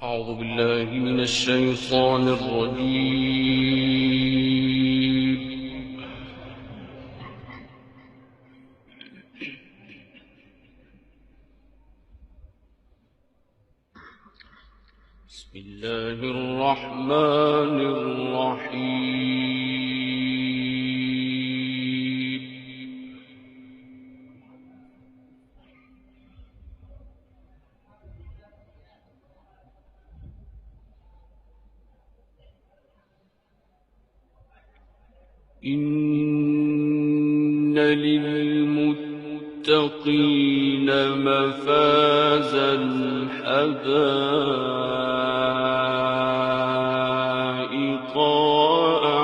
أعوذ بالله من الشيطان الرجيم. بسم الله الرحمن الرحيم. إن للمتقين مفازا حدائق وأعنابا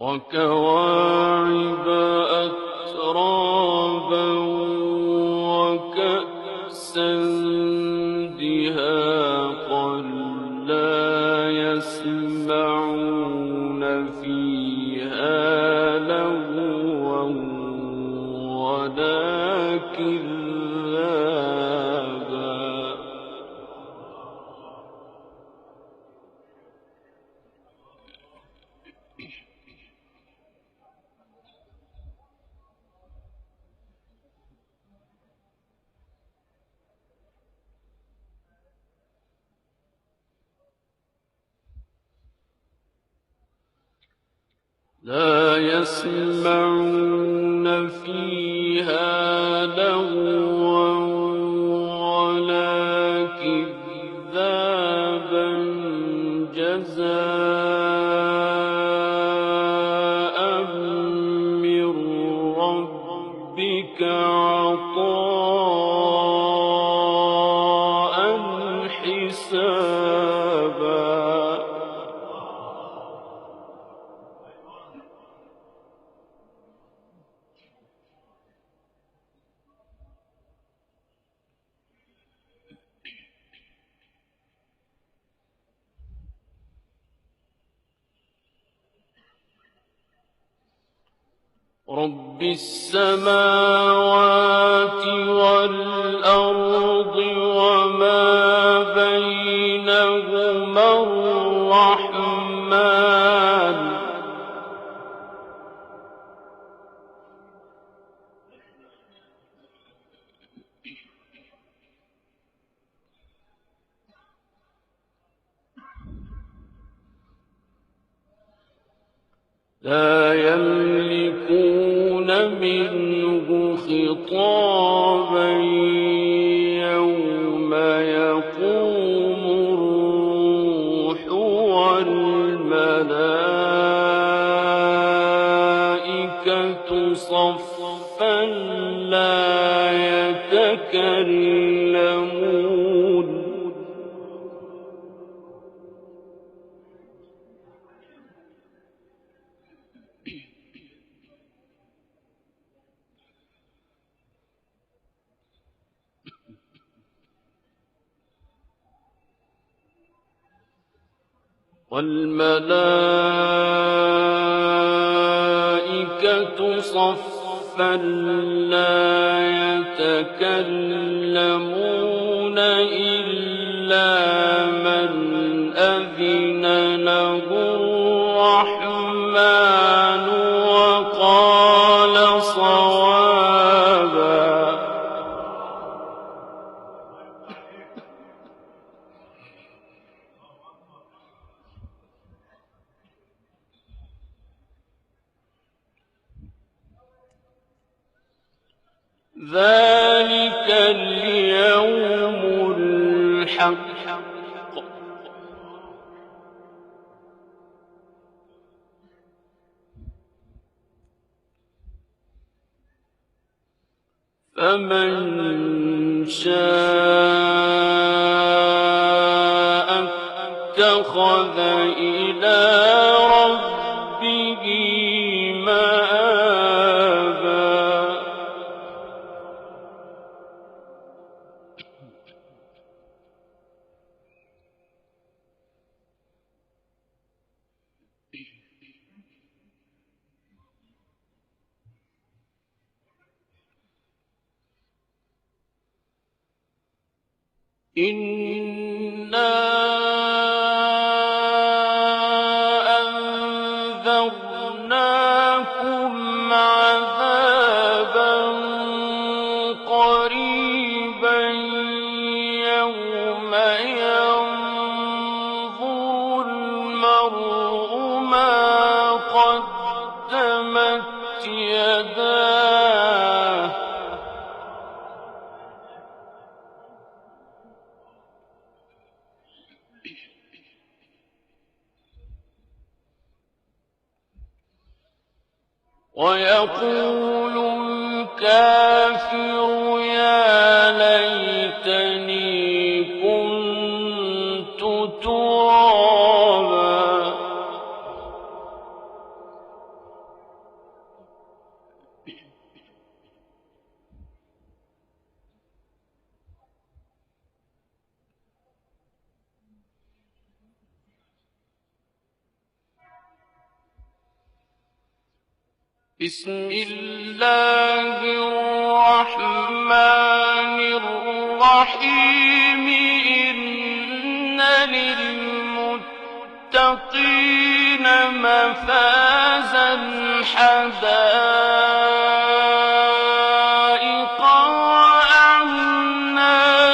وكواعب أترابا وكأسا دهاقا لا يسمعون فيها لغوا ولا كذابا لا يسمعون فيها لغوا ولا كذابا جزاء من ربك عطاء حسابا رب السماوات والأرض وما بينهما الرحمن لا يملكون منه خطابا يوم يقوم الروح والملائكة صفا لا يتكلمون والملائكة صفا لا يتكلمون إلا من أذن له الرحمن وقال صوابا ذلك اليوم الحق فمن شاء اتخذ إلى ربه مآبا إنا أنذرناكم عذابا قريبا يوم ينظر المرء ما قدمت يداه ويقول الكافر يا ليتني كنت ترابا بسم الله الرحمن الرحيم إن للمتقين مفازا حدائق وأعنابا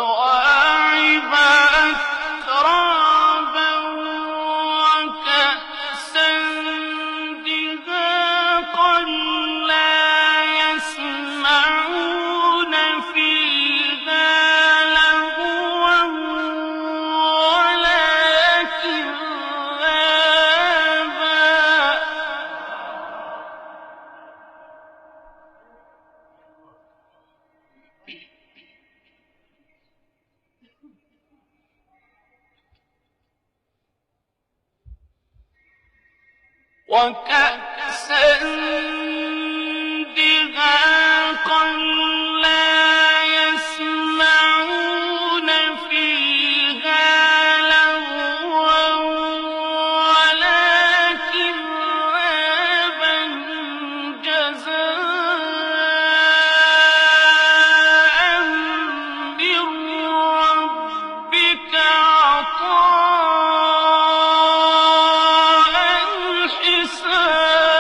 وكواعب أترابا وكأسا دهاقا لا يسمعون فيها لغوا ولا كذابا وكأسا دهاقا لا يسمعون فيها لغوا ولا كذابا جزاء من ربك عطاء حسابا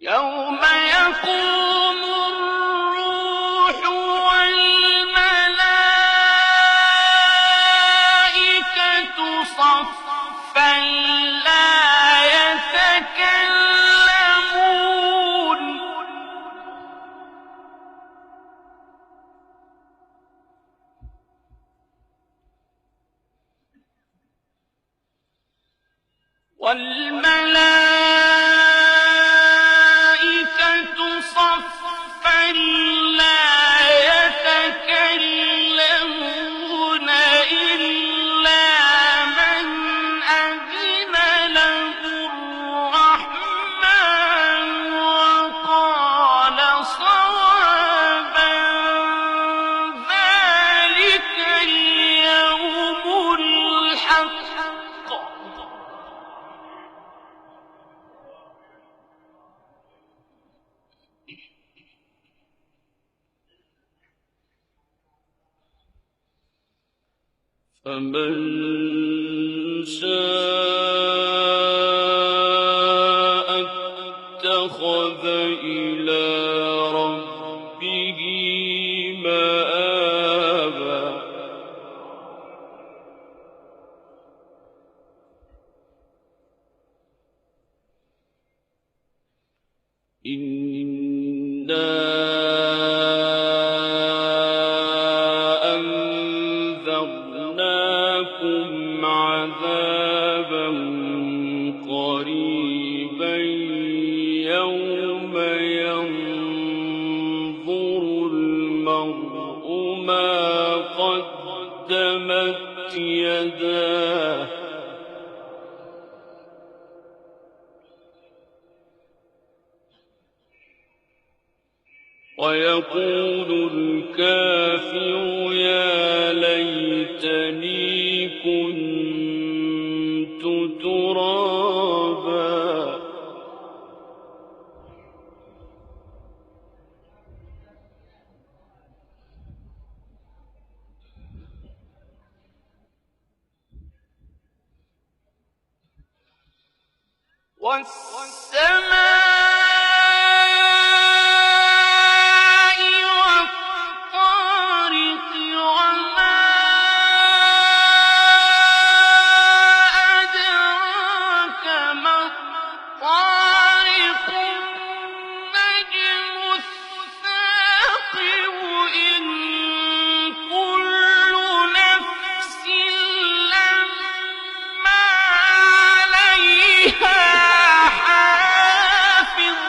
يوم يقوم الروح والملائكة صفا لا يتكلمون والملائكة صفا لا يتكلمون إلا من أذن له الرحمن وقال صوابا ذلك اليوم الحق فمن شاء اتخذ إلى ربه مآبا إنا أنذرناكم عذابا ويقول الكافر يا ليتني كنت ترابا. والسماء والطارق وما أدراك ما الطارق النجم الثاقب إن كل نفس لما عليها حافظ.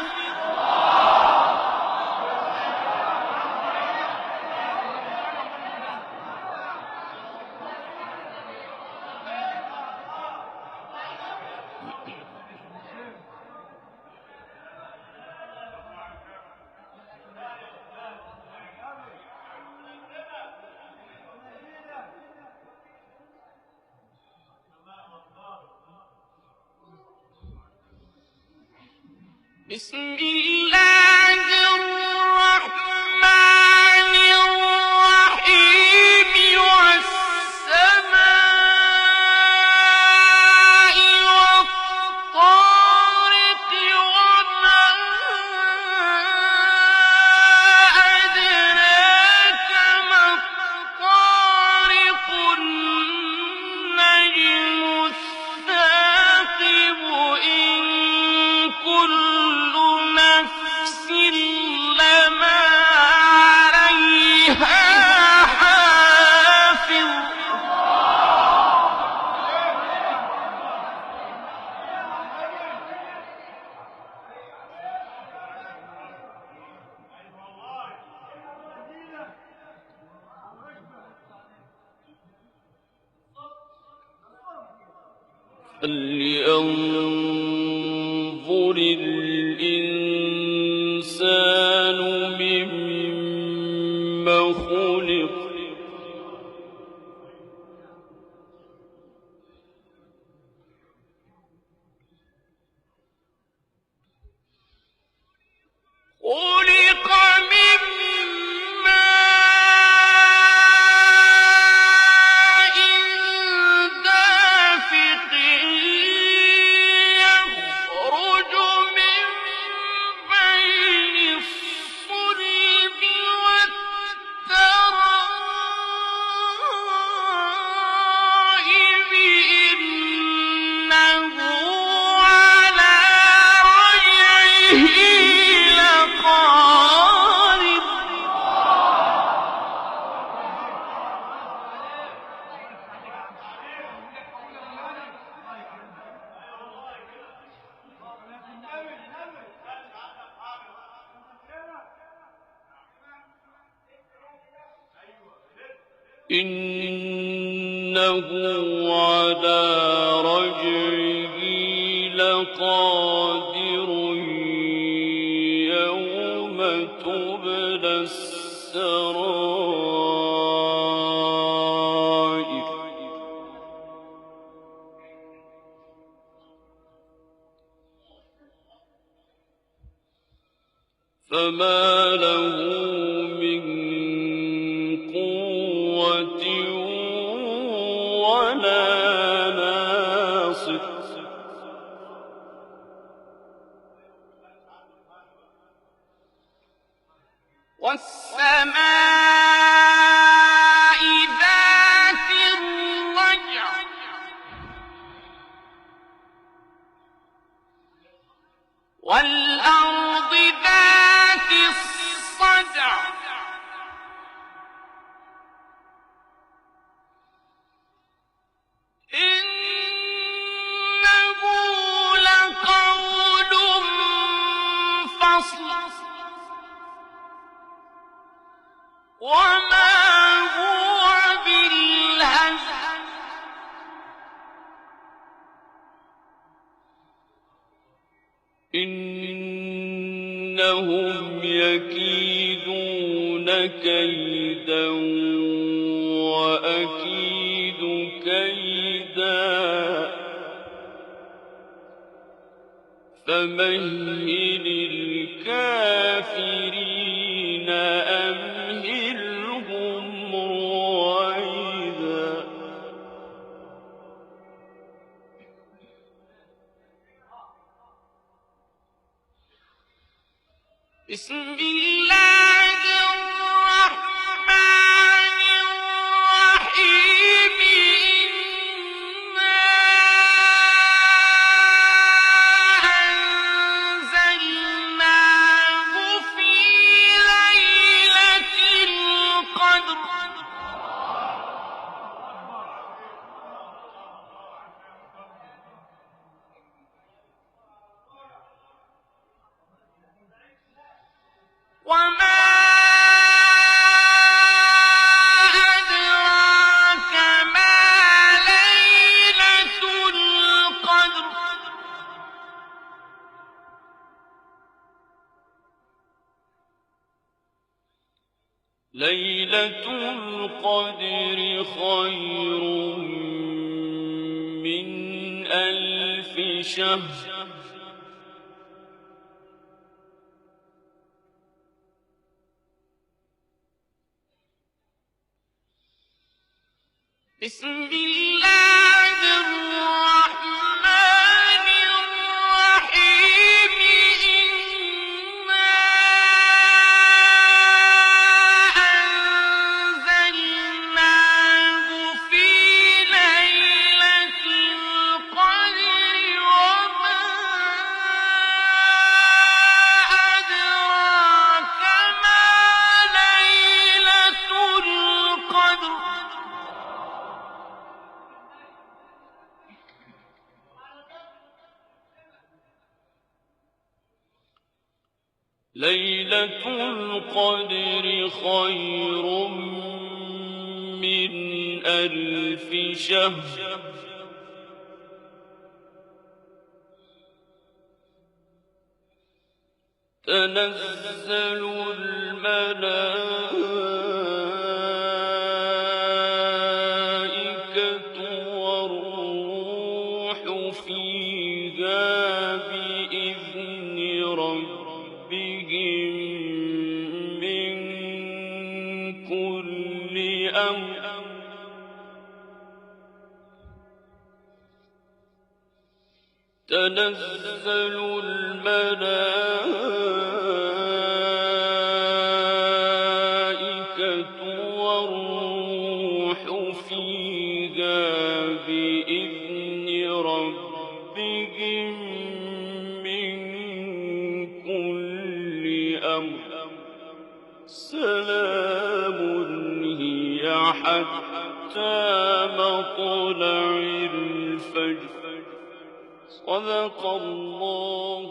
بسم الله الرحمن الرحيم. والسماء والطارق وما أدراك ما الطارق النجم الثاقب إن كل نفس لما عليها حافظ. فلينظر الإنسان مما خلق. خلق من ماء دافق يخرج من بين الصلب والترائب إنه على رجعه لقادر. إنه على رجعه لقادر يوم تبلى السرائر. فما له من قوة ولا ناصر. والسماء ذات الرجع والأرض ذات الصدع إنه لقول فصل وما هو بالهزل. إن إنهم يكيدون كيدا وأكيد كيدا فمهل الكافرين أمهلهم رويدا. بسم الله الرحمن الرحيم إنا أنزلناه في ليلة القدر وما أدراك ما ليلة القدر ليلة القدر خير من 1000 شهر بسم الله الرحمن الرحيم إنا أنزلناه في ليلة القدر وما أدراك ما ليلة القدر ليلة القدر خير من 1000 شهر تنزل الملائكة والروح فيها بإذن ربهم من كل أمر تنزل الملائكة والروح فيها بإذن ربهم من كل أمر سلام هي حتى مطلع الفجر صدق الله